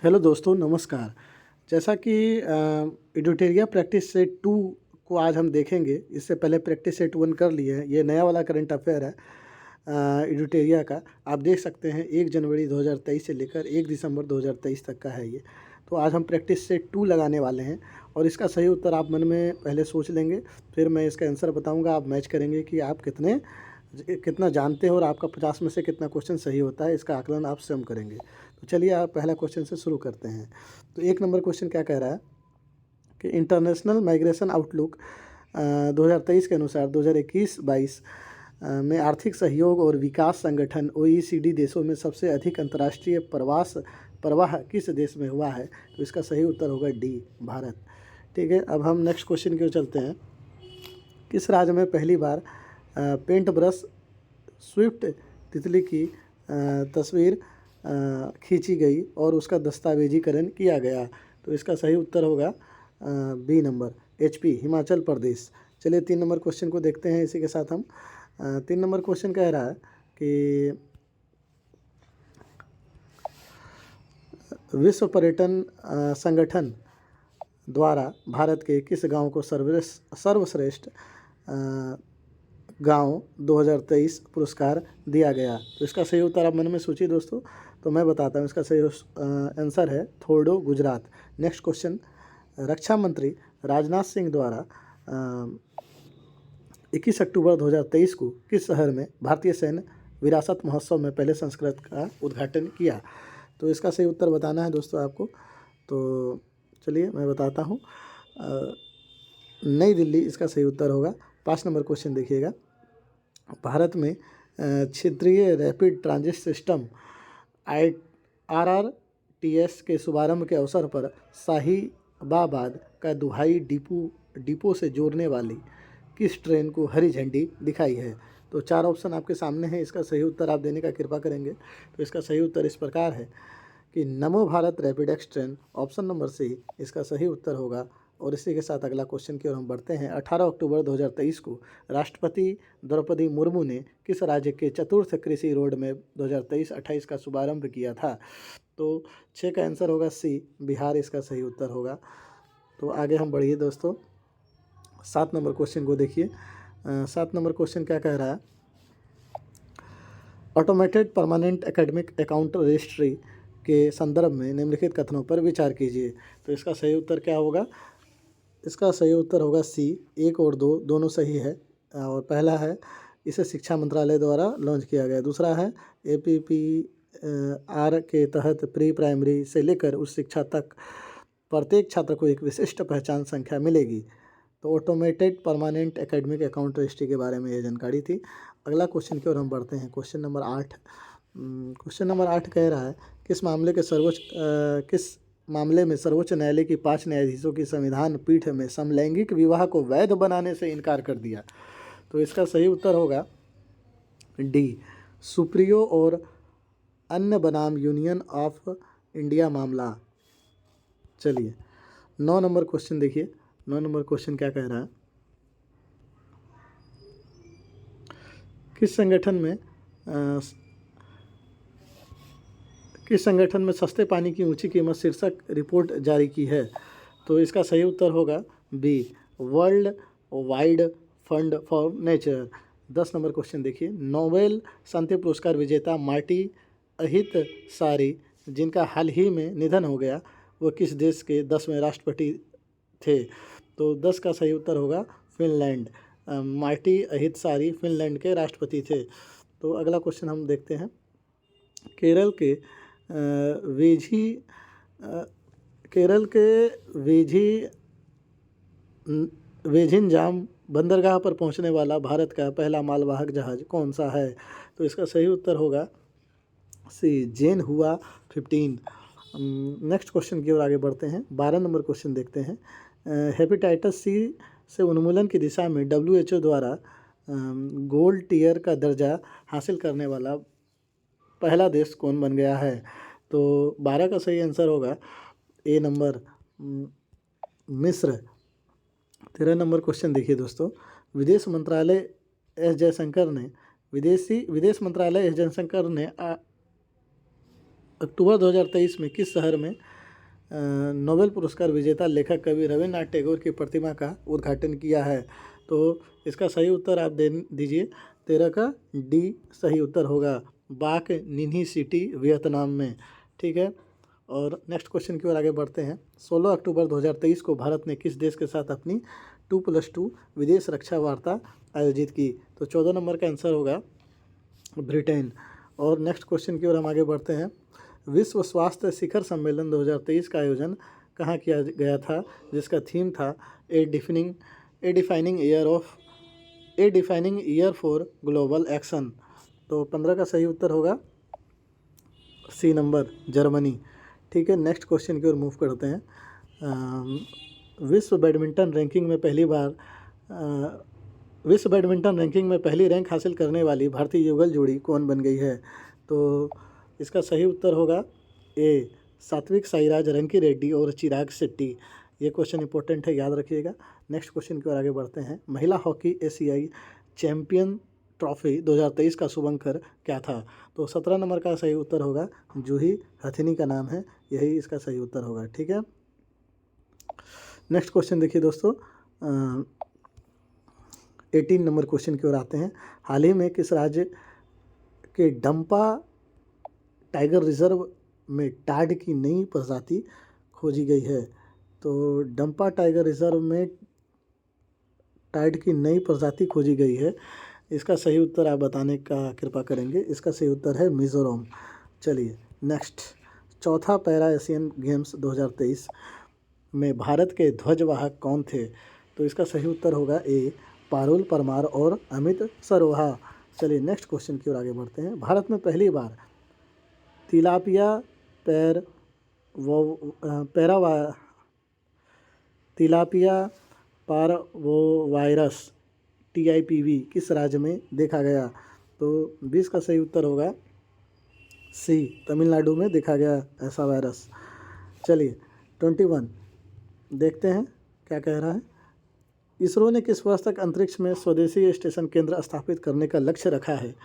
Hello दोस्तों, नमस्कार। जैसा कि एडुटेरिया प्रैक्टिस सेट 2 को आज हम देखेंगे। इससे पहले प्रैक्टिस सेट 1 कर लिए हैं। ये नया वाला करंट अफेयर है एडुटेरिया का। आप देख सकते हैं 1 जनवरी 2023 से लेकर 1 दिसंबर 2023 तक का है ये। तो आज हम प्रैक्टिस सेट 2 लगाने वाले हैं और इसका सही उत्तर आप मन में पहले सोच लेंगे, फिर मैं इसका आंसर बताऊंगा। आप मैच करेंगे कि आप कितना जानते हो और आपका 50 में से कितना क्वेश्चन सही होता है। इसका आकलन आप स्वयं करेंगे। तो चलिए आप पहला क्वेश्चन से शुरू करते हैं। तो 1 नंबर क्वेश्चन क्या कह रहा है कि इंटरनेशनल माइग्रेशन आउटलुक 2023 के अनुसार 2021-22 में आर्थिक सहयोग और विकास संगठन OECD देशों में सबसे अधिक अंतर्राष्ट्रीय प्रवाह किस देश में हुआ है। तो इसका सही उत्तर होगा डी, भारत। ठीक है, अब हम नेक्स्ट क्वेश्चन की ओर चलते हैं। किस राज्य में पहली बार पेंट ब्रश स्विफ्ट तितली की तस्वीर खींची गई और उसका दस्तावेजीकरण किया गया। तो इसका सही उत्तर होगा B number, HP, Himachal Pradesh. चलिए 3 नंबर क्वेश्चन को देखते हैं। इसी के साथ हम 3 नंबर क्वेश्चन कह रहा है कि विश्व पर्यटन संगठन द्वारा भारत के किस गांव को सर्वश्रेष्ठ गांव 2023 पुरस्कार दिया गया। तो इसका सही उत्तर आप मन में सोचिए दोस्तों। तो मैं बताता हूँ, इसका सही आंसर है थोरडो, गुजरात। नेक्स्ट क्वेश्चन, रक्षा मंत्री राजनाथ सिंह द्वारा 21 अक्टूबर 2023 को किस शहर में भारतीय सैन्य विरासत महोत्सव में पहले संस्करण का उद्घाटन किया। तो इसका सही उत्तर बताना है दोस्तों आपको। तो चलिए मैं बताता हूँ, नई दिल्ली इसका सही उत्तर होगा। 5 नंबर क्वेश्चन देखिएगा। भारत में क्षेत्रीय रैपिड ट्रांजिट सिस्टम RRTS के शुभारंभ के अवसर पर साहिबाबाद का दुहाई डिपो से जोड़ने वाली किस ट्रेन को हरी झंडी दिखाई है। तो 4 ऑप्शन आपके सामने हैं। इसका सही उत्तर आप देने का कृपा करेंगे। तो इसका सही उत्तर इस प्रकार है कि Namo Bharat rapid X train, option number C इसका सही उत्तर होगा। और इसी के साथ अगला क्वेश्चन की ओर हम बढ़ते हैं। 18 अक्टूबर 2023 को राष्ट्रपति द्रौपदी मुर्मू ने किस राज्य के चतुर्थ कृषि रोड में 2023-28 का शुभारंभ किया था। तो 6 का आंसर होगा सी, बिहार इसका सही उत्तर होगा। तो आगे हम बढ़िए दोस्तों, 7 नंबर क्वेश्चन को देखिए। 7 नंबर क्वेश्चन क्या कह रहा है, automated permanent academic account registry के संदर्भ में निम्नलिखित कथनों पर विचार कीजिए। तो इसका सही उत्तर क्या होगा। इसका सही उत्तर होगा सी, 1 और 2 दोनों सही है। और पहला है इसे शिक्षा मंत्रालय द्वारा लॉन्च किया गया। दूसरा है APPR के तहत प्री प्राइमरी से लेकर उच्च शिक्षा तक प्रत्येक छात्र को एक विशिष्ट पहचान संख्या मिलेगी। तो automated permanent academic account registry के बारे में ये जानकारी थी। अगला क्वेश्चन की ओर हम बढ़ते हैं। Question number 8। क्वेश्चन नंबर 8 कह रहा है किस मामले में सर्वोच्च न्यायालय की 5 न्यायाधीशों की संविधान पीठ में समलैंगिक विवाह को वैध बनाने से इनकार कर दिया। तो इसका सही उत्तर होगा डी, सुप्रियो और अन्य बनाम यूनियन ऑफ इंडिया मामला। चलिए 9 नंबर क्वेश्चन देखिए। 9 नंबर क्वेश्चन क्या कह रहा है, किस संगठन में सस्ते पानी की ऊंची कीमत शीर्षक रिपोर्ट जारी की है। तो इसका सही उत्तर होगा B, world wide fund for nature. 10 number question देखिए। नोबेल शांति पुरस्कार विजेता मार्टी अहितसारी, जिनका हाल ही में निधन हो गया, वह किस देश के 10वें राष्ट्रपति थे। तो 10 का सही उत्तर होगा फिनलैंड। मार्टी अहितसारी फिनलैंड के राष्ट्रपति थे। तो अगला क्वेश्चन हम देखते हैं। केरल के वेझिंजाम बंदरगाह पर पहुंचने वाला भारत का पहला मालवाहक जहाज कौन सा है। तो इसका सही उत्तर होगा सी, जेन हुआ 15। नेक्स्ट क्वेश्चन की ओर आगे बढ़ते हैं। 12 नंबर क्वेश्चन देखते हैं। हेपेटाइटिस सी से उन्मूलन की दिशा में WHO द्वारा गोल्ड टियर का दर्जा हासिल करने वाला पहला देश कौन बन गया है। तो 12 का सही आंसर होगा ए नंबर, मिस्र। 13 नंबर क्वेश्चन देखिए दोस्तों। विदेश मंत्रालय एस जयशंकर ने अक्टूबर 2023 में किस शहर में नोबेल पुरस्कार विजेता लेखक कवि रविन्द्रनाथ टैगोर की प्रतिमा का उद्घाटन किया है? तो इसका सही उत्तर आप दे दीजिए। 13 का डी सही उत्तर होगा, बाक निन्ही सिटी वियतनाम में। ठीक है, और नेक्स्ट क्वेश्चन की ओर आगे बढ़ते हैं। 16 अक्टूबर 2023 को भारत ने किस देश के साथ अपनी 2+2 विदेश रक्षा वार्ता आयोजित की? तो 14 नंबर का आंसर होगा ब्रिटेन। और नेक्स्ट क्वेश्चन की ओर हम आगे बढ़ते हैं। विश्व स्वास्थ्य शिखर सम्मेलन 2023 का आयोजन कहाँ किया गया था, जिसका थीम था a defining year for global action? तो 15 का सही उत्तर होगा सी नंबर, जर्मनी। ठीक है, नेक्स्ट क्वेश्चन की ओर मूव करते हैं। विश्व बैडमिंटन रैंकिंग में पहली रैंक हासिल करने वाली भारतीय युगल जोड़ी कौन बन गई है? तो इसका सही उत्तर होगा ए, सात्विक साईराज रंकी रेड्डी और चिराग शेट्टी। ये क्वेश्चन इंपॉर्टेंट है, याद रखिएगा। नेक्स्ट क्वेश्चन की ओर आगे बढ़ते हैं। महिला हॉकी एशियाई चैंपियन ट्रॉफी 2023 का शुभंकर क्या था? तो 17 नंबर का सही उत्तर होगा जूही हथिनी का नाम है, यही इसका सही उत्तर होगा। ठीक है, नेक्स्ट क्वेश्चन देखिए दोस्तों, 18 नंबर क्वेश्चन की ओर आते हैं। हाल ही में किस राज्य के डंपा टाइगर रिजर्व में टाड की नई प्रजाति खोजी गई है? तो डंपा टाइगर रिजर्व में टाड की नई प्रजाति खोजी गई है, इसका सही उत्तर आप बताने का कृपा करेंगे। इसका सही उत्तर है मिज़ोरम। चलिए नेक्स्ट, चौथा पैरा एशियन गेम्स 2023 में भारत के ध्वजवाहक कौन थे? तो इसका सही उत्तर होगा ए, पारुल परमार और अमित सरोहा। चलिए नेक्स्ट क्वेश्चन की ओर आगे बढ़ते हैं। भारत में पहली बार तिलापिया पारवोवायरस TIPV किस राज्य में देखा गया? तो 20 का सही उत्तर होगा सी, तमिलनाडु में देखा गया ऐसा वायरस। चलिए 21 देखते हैं क्या कह रहा है। इसरो ने किस वर्ष तक अंतरिक्ष में स्वदेशी स्टेशन केंद्र स्थापित करने का लक्ष्य रखा है?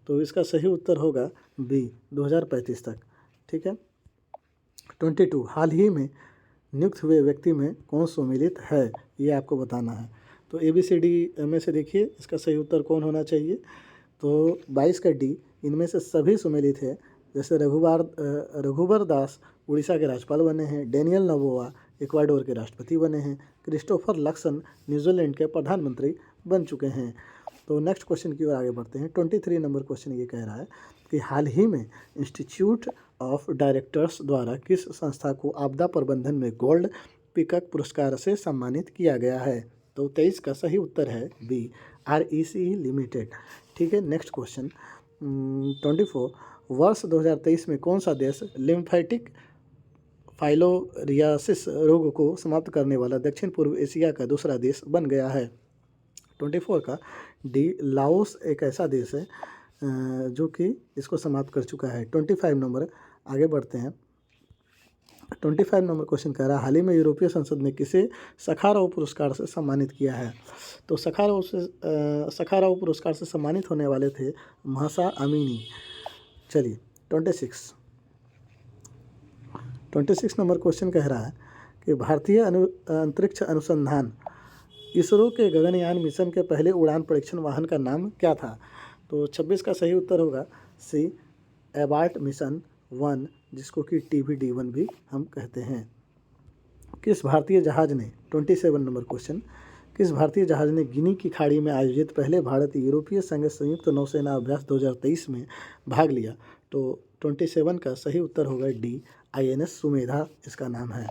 तो इसका सही उत्तर होगा बी, 2035 तक। ठीक है, 22 हाल ही में नियुक्त हुए व्यक्ति में कौन सम्मिलित है, ये आपको बताना है। तो ABCD में से देखिए इसका सही उत्तर कौन होना चाहिए? तो 22 का डी, इनमें से सभी सम्मिलित है। जैसे रघुबर दास उड़ीसा के राज्यपाल बने हैं, डेनियल नबोआ इक्वाडोर के राष्ट्रपति बने हैं, क्रिस्टोफर लक्सन न्यूजीलैंड के प्रधानमंत्री बन चुके हैं। तो नेक्स्ट क्वेश्चन की ओर आगे बढ़ते हैं। 23 नंबर क्वेश्चन ये कह रहा है कि हाल ही में इंस्टीट्यूट ऑफ डायरेक्टर्स द्वारा किस संस्था को आपदा प्रबंधन में गोल्ड पिकअप पुरस्कार से सम्मानित किया गया है? तो 23 का सही उत्तर है बी, REC लिमिटेड। ठीक है, नेक्स्ट क्वेश्चन 24 वर्ष 2023 में कौन सा देश लिम्फेटिक फाइलोरियासिस रोग को समाप्त करने वाला दक्षिण पूर्व एशिया का दूसरा देश बन गया है? 24 का डी, लाओस एक ऐसा देश है जो कि इसको समाप्त कर चुका है। 25 नंबर आगे बढ़ते हैं। 25 नंबर क्वेश्चन कह रहा है हाल ही में यूरोपीय संसद ने किसे सखारोव पुरस्कार से सम्मानित किया है? तो सखारोव पुरस्कार से सम्मानित होने वाले थे महसा अमीनी। चलिए 26 नंबर क्वेश्चन कह रहा है कि भारतीय अंतरिक्ष अनुसंधान इसरो के गगनयान मिशन के पहले उड़ान परीक्षण वाहन का नाम क्या था? तो 26 का सही उत्तर होगा सी, एबार्ट मिशन 1, जिसको कि TBD-1 भी हम कहते हैं। किस भारतीय जहाज़ ने 27 नंबर क्वेश्चन, किस भारतीय जहाज़ ने गिनी की खाड़ी में आयोजित पहले भारत यूरोपीय संघ संयुक्त नौसेना अभ्यास 2023 में भाग लिया? तो 27 का सही उत्तर होगा डी, INS सुमेधा इसका नाम है।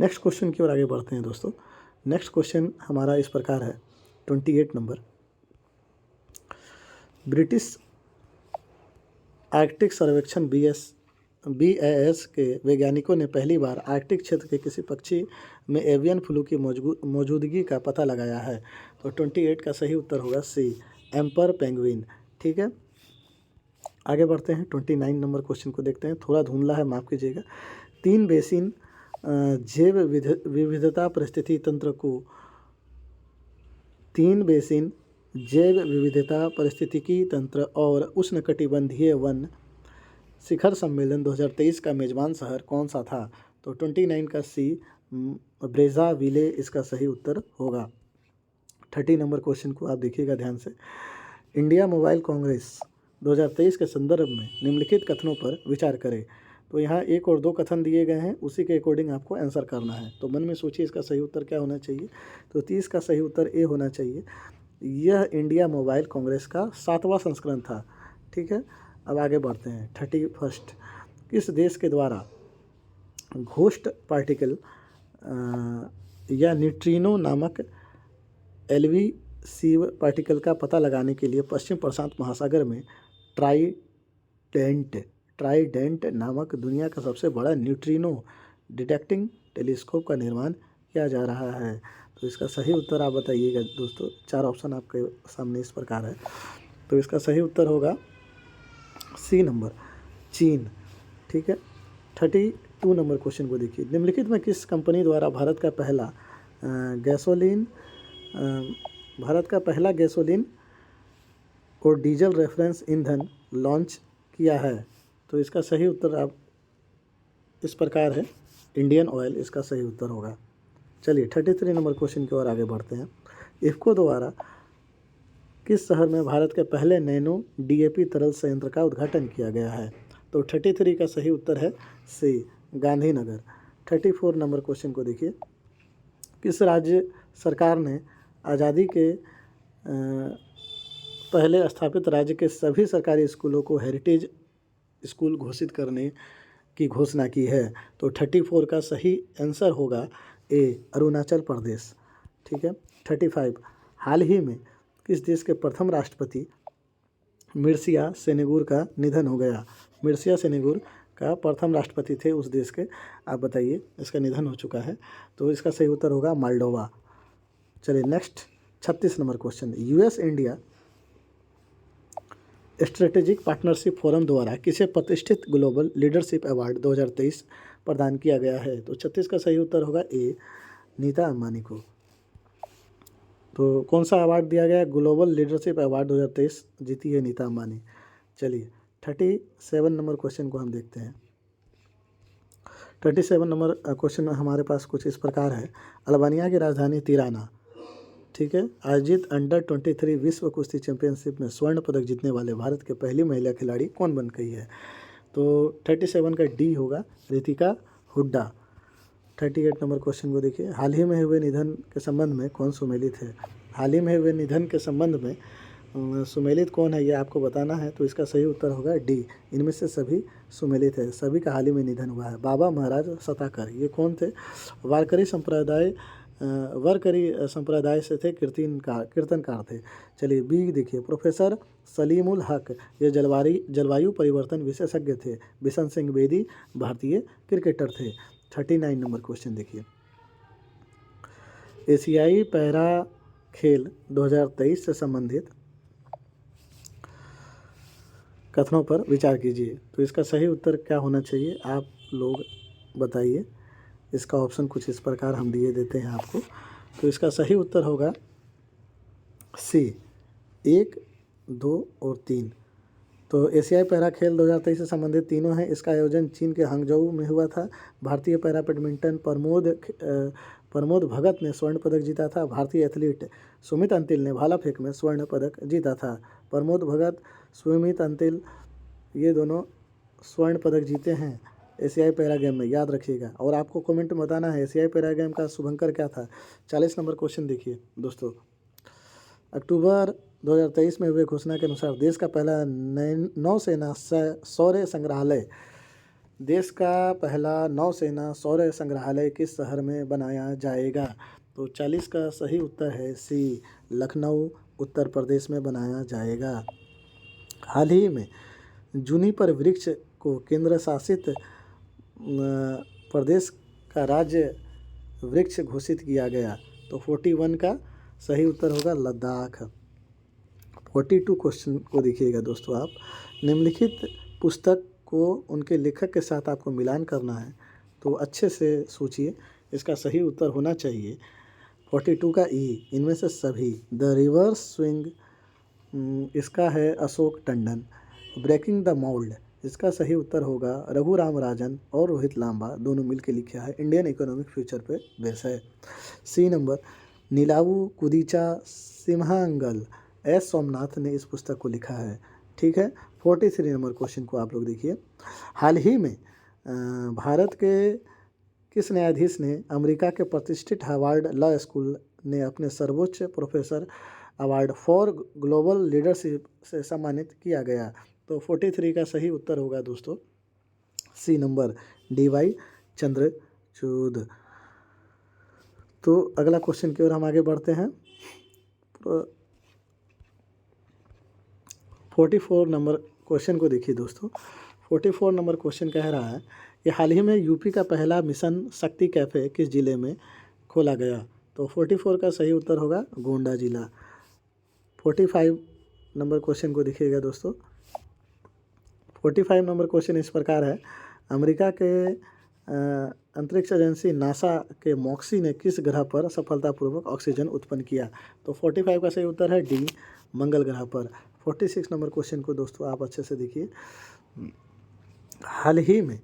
नेक्स्ट क्वेश्चन की ओर आगे बढ़ते हैं दोस्तों। नेक्स्ट क्वेश्चन हमारा इस प्रकार है 28 नंबर, ब्रिटिश आर्कटिक सर्वेक्षण BAS के वैज्ञानिकों ने पहली बार आर्कटिक क्षेत्र के किसी पक्षी में एवियन फ्लू की मौजूदगी का पता लगाया है? तो 28 का सही उत्तर होगा सी, एम्पर पेंगुइन। ठीक है, आगे बढ़ते हैं। 29 नंबर क्वेश्चन को देखते हैं, थोड़ा धुंधला है, माफ़ कीजिएगा। तीन बेसिन जैव विविधता पारिस्थितिकी तंत्र और उष्णकटिबंधीय वन शिखर सम्मेलन 2023 का मेज़बान शहर कौन सा था? तो 29 का सी, ब्रेज़ाविले इसका सही उत्तर होगा। 30 नंबर क्वेश्चन को आप देखिएगा ध्यान से। इंडिया मोबाइल कांग्रेस 2023 के संदर्भ में निम्नलिखित कथनों पर विचार करें। तो यहाँ 1 और 2 कथन दिए गए हैं, उसी के अकॉर्डिंग आपको आंसर करना है। तो मन में सोचिए इसका सही उत्तर क्या होना चाहिए। तो 30 का सही उत्तर ए होना चाहिए। यह इंडिया मोबाइल कांग्रेस का 7वां संस्करण था। ठीक है, अब आगे बढ़ते हैं। 31, किस देश के द्वारा घोस्ट पार्टिकल या न्यूट्रिनो नामक एलवीसीव पार्टिकल का पता लगाने के लिए पश्चिम प्रशांत महासागर में ट्राइडेंट नामक दुनिया का सबसे बड़ा न्यूट्रिनो डिटेक्टिंग टेलीस्कोप का निर्माण किया जा रहा है? तो इसका सही उत्तर आप बताइएगा दोस्तों। 4 ऑप्शन आपके सामने इस प्रकार है। तो इसका सही उत्तर होगा सी नंबर, चीन। ठीक है, 32 नंबर क्वेश्चन को देखिए। निम्नलिखित में किस कंपनी द्वारा भारत का पहला गैसोलीन और डीजल रेफरेंस ईंधन लॉन्च किया है? तो इसका सही उत्तर आप इस प्रकार है, इंडियन ऑयल इसका सही उत्तर होगा। चलिए 33 नंबर क्वेश्चन की ओर आगे बढ़ते हैं। इफ़को द्वारा किस शहर में भारत के पहले नैनो डीएपी तरल संयंत्र का उद्घाटन किया गया है? तो 33 का सही उत्तर है सी, गांधीनगर। 34 नंबर क्वेश्चन को देखिए। किस राज्य सरकार ने आज़ादी के पहले स्थापित राज्य के सभी सरकारी स्कूलों को हेरिटेज स्कूल घोषित करने की घोषणा की है? तो 34 का सही आंसर होगा ए, अरुणाचल प्रदेश। ठीक है, 35, हाल ही में किस देश के प्रथम राष्ट्रपति मिर्सिया सेनेगूर का निधन हो गया? मिर्सिया सेनेगूर का प्रथम राष्ट्रपति थे उस देश के, आप बताइए। इसका निधन हो चुका है, तो इसका सही उत्तर होगा मोल्डोवा। चलिए next 36 number question. US India strategic partnership forum द्वारा किसे प्रतिष्ठित ग्लोबल लीडरशिप अवार्ड 2023 प्रदान किया गया है? तो 36 का सही उत्तर होगा ए, नीता अंबानी को। तो कौन सा अवार्ड दिया गया? ग्लोबल लीडरशिप अवार्ड 2023 जीती है नीता अंबानी। चलिए 37 नंबर क्वेश्चन को हम देखते हैं। 37 नंबर क्वेश्चन हमारे पास कुछ इस प्रकार है। अल्बानिया की राजधानी तिराना, ठीक है, आयोजित अंडर 23 विश्व कुश्ती चैंपियनशिप में स्वर्ण पदक जीतने वाले भारत के पहली महिला खिलाड़ी कौन बन गई है? तो 37 का डी होगा, रितिका हुड्डा। 38 नंबर क्वेश्चन को देखिए। हाल ही में हुए निधन के संबंध में कौन सुमेलित है? हाल ही में हुए निधन के संबंध में सुमेलित कौन है, ये आपको बताना है। तो इसका सही उत्तर होगा डी, इनमें से सभी सुमेलित है, सभी का हाल ही में निधन हुआ है। बाबा महाराज सताकर, ये कौन थे? वारकरी संप्रदाय से थे, कीर्तनकार थे। चलिए बी देखिए। प्रोफेसर सलीमुल हक, ये जलवायु परिवर्तन विशेषज्ञ थे। बिशन सिंह बेदी भारतीय क्रिकेटर थे। 39 नंबर क्वेश्चन देखिए। एशियाई पैरा खेल 2023 से संबंधित कथनों पर विचार कीजिए। तो इसका सही उत्तर क्या होना चाहिए, आप लोग बताइए। इसका ऑप्शन कुछ इस प्रकार हम दिए देते हैं आपको। तो इसका सही उत्तर होगा सी, 1, 2 और 3। तो एशियाई पैरा खेल 2023 से संबंधित तीनों हैं। इसका आयोजन चीन के हांगझोउ में हुआ था। भारतीय पैरा बैडमिंटन प्रमोद भगत ने स्वर्ण पदक जीता था। भारतीय एथलीट सुमित अंतिल ने भाला फेंक में स्वर्ण पदक जीता था। प्रमोद भगत, सुमित अंतिल, ये दोनों स्वर्ण पदक जीते हैं एशियाई पैरा गेम में, याद रखिएगा। और आपको कमेंट में बताना है एशियाई पैरा गेम का शुभंकर क्या था। 40 नंबर क्वेश्चन देखिए दोस्तों। अक्टूबर 2023 में हुए घोषणा के अनुसार देश का पहला नौसेना शौर्य संग्रहालय किस शहर में बनाया जाएगा? तो 40 का सही उत्तर है सी, लखनऊ उत्तर प्रदेश में बनाया जाएगा। हाल ही में जूनिपर वृक्ष को केंद्र शासित प्रदेश का राज्य वृक्ष घोषित किया गया। तो 41 का सही उत्तर होगा लद्दाख। 42 क्वेश्चन को देखिएगा दोस्तों आप। निम्नलिखित पुस्तक को उनके लेखक के साथ आपको मिलान करना है, तो अच्छे से सोचिए। इसका सही उत्तर होना चाहिए 42 का ई, इनमें से सभी। द रिवर्स स्विंग, इसका है Ashok Tandon. Breaking the mould, इसका सही उत्तर होगा रघुराम राजन और रोहित लांबा दोनों मिलकर लिखा है, इंडियन इकोनॉमिक फ्यूचर पे बेस है। सी नंबर, नीलावू कुदीचा सिम्हांगल, एस सोमनाथ ने इस पुस्तक को लिखा है। ठीक है। 43 नंबर क्वेश्चन को आप लोग देखिए, हाल ही में भारत के किस न्यायाधीश ने अमेरिका के प्रतिष्ठित हार्वर्ड लॉ स्कूल ने अपने सर्वोच्च professor award for global leadership से सम्मानित किया गया? तो 43 का सही उत्तर होगा दोस्तों सी नंबर, DY चंद्रचूड। तो अगला क्वेश्चन की ओर हम आगे बढ़ते हैं। 44 नंबर क्वेश्चन को देखिए दोस्तों। 44 नंबर क्वेश्चन कह रहा है कि हाल ही में यूपी का पहला मिशन शक्ति कैफ़े किस ज़िले में खोला गया? तो 44 का सही उत्तर होगा गोंडा जिला। 45 नंबर क्वेश्चन को देखिएगा दोस्तों। 45 नंबर क्वेश्चन इस प्रकार है, अमेरिका के अंतरिक्ष एजेंसी नासा के मॉक्सी ने किस ग्रह पर सफलतापूर्वक ऑक्सीजन उत्पन्न किया? तो 45 का सही उत्तर है डी, मंगल ग्रह पर। 46 नंबर क्वेश्चन को दोस्तों आप अच्छे से देखिए, हाल ही में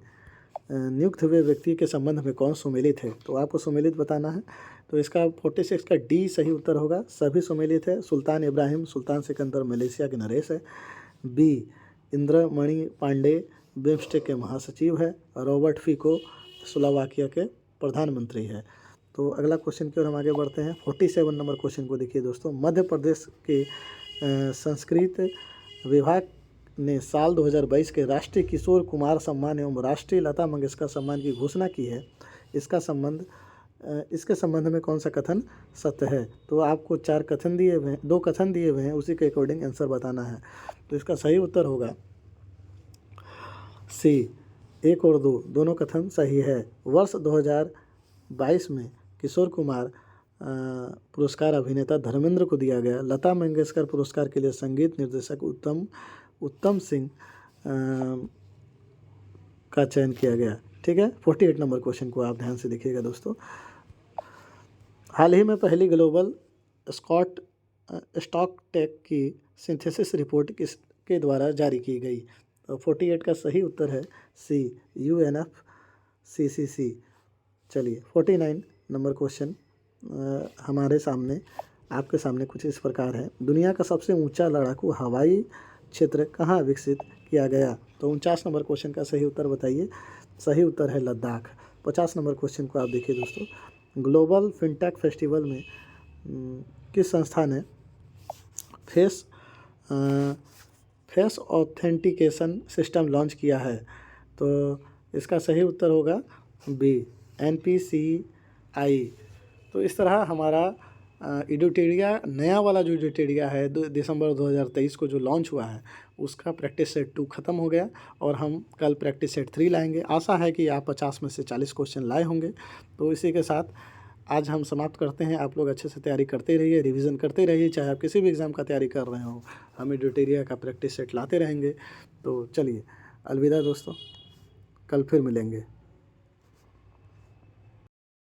नियुक्त हुए व्यक्ति के संबंध में कौन सुमेलित है? तो आपको सुमेलित बताना है। तो इसका 46 का डी सही उत्तर होगा, सभी सुमेलित है। सुल्तान इब्राहिम, सुल्तान सिकंदर मलेशिया के नरेश है। बी, इंद्रमणि पांडे बिम्स्टेक के महासचिव है। रॉबर्ट फिको स्लोवाकिया के प्रधानमंत्री है। तो अगला क्वेश्चन की ओर हम आगे बढ़ते हैं। 47 नंबर क्वेश्चन को देखिए दोस्तों, मध्य प्रदेश के संस्कृत विभाग ने साल 2022 के राष्ट्रीय किशोर कुमार सम्मान एवं राष्ट्रीय लता मंगेशकर सम्मान की घोषणा की है। इसके संबंध में कौन सा कथन सत्य है? तो आपको 4 कथन दिए हुए हैं, 2 कथन दिए हुए हैं, उसी के अकॉर्डिंग आंसर बताना है। तो इसका सही उत्तर होगा सी, 1 और 2 दोनों कथन सही है। वर्ष 2022 में किशोर कुमार पुरस्कार अभिनेता धर्मेंद्र को दिया गया। लता मंगेशकर पुरस्कार के लिए संगीत निर्देशक उत्तम सिंह का चयन किया गया। ठीक है। 48 नंबर क्वेश्चन को आप ध्यान से देखिएगा दोस्तों, हाल ही में पहली ग्लोबल स्टॉक टेक की सिंथेसिस रिपोर्ट किसके द्वारा जारी की गई? तो 48 का सही उत्तर है सी, UNFCCC। चलिए 49 नंबर क्वेश्चन हमारे सामने, आपके सामने कुछ इस प्रकार है, दुनिया का सबसे ऊंचा लड़ाकू हवाई क्षेत्र कहाँ विकसित किया गया? तो 49 नंबर क्वेश्चन का सही उत्तर बताइए। सही उत्तर है लद्दाख। 50 नंबर क्वेश्चन को आप देखिए दोस्तों, ग्लोबल फिनटेक फेस्टिवल में किस संस्था ने फेस ऑथेंटिकेशन सिस्टम लॉन्च किया है? तो इसका सही उत्तर होगा बी, NPCI। तो इस तरह हमारा एडुटेरिया, नया वाला जो एडुटेरिया है दिसंबर 2023 को जो लॉन्च हुआ है, उसका प्रैक्टिस सेट 2 ख़त्म हो गया और हम कल प्रैक्टिस सेट 3 लाएंगे। आशा है कि आप 50 में से 40 क्वेश्चन लाए होंगे। तो इसी के साथ आज हम समाप्त करते हैं। आप लोग अच्छे से तैयारी करते रहिए, रिवीजन करते रहिए, चाहे आप किसी भी एग्ज़ाम का तैयारी कर रहे हो, हम एडुटेरिया का प्रैक्टिस सेट लाते रहेंगे। तो चलिए अलविदा दोस्तों, कल फिर मिलेंगे।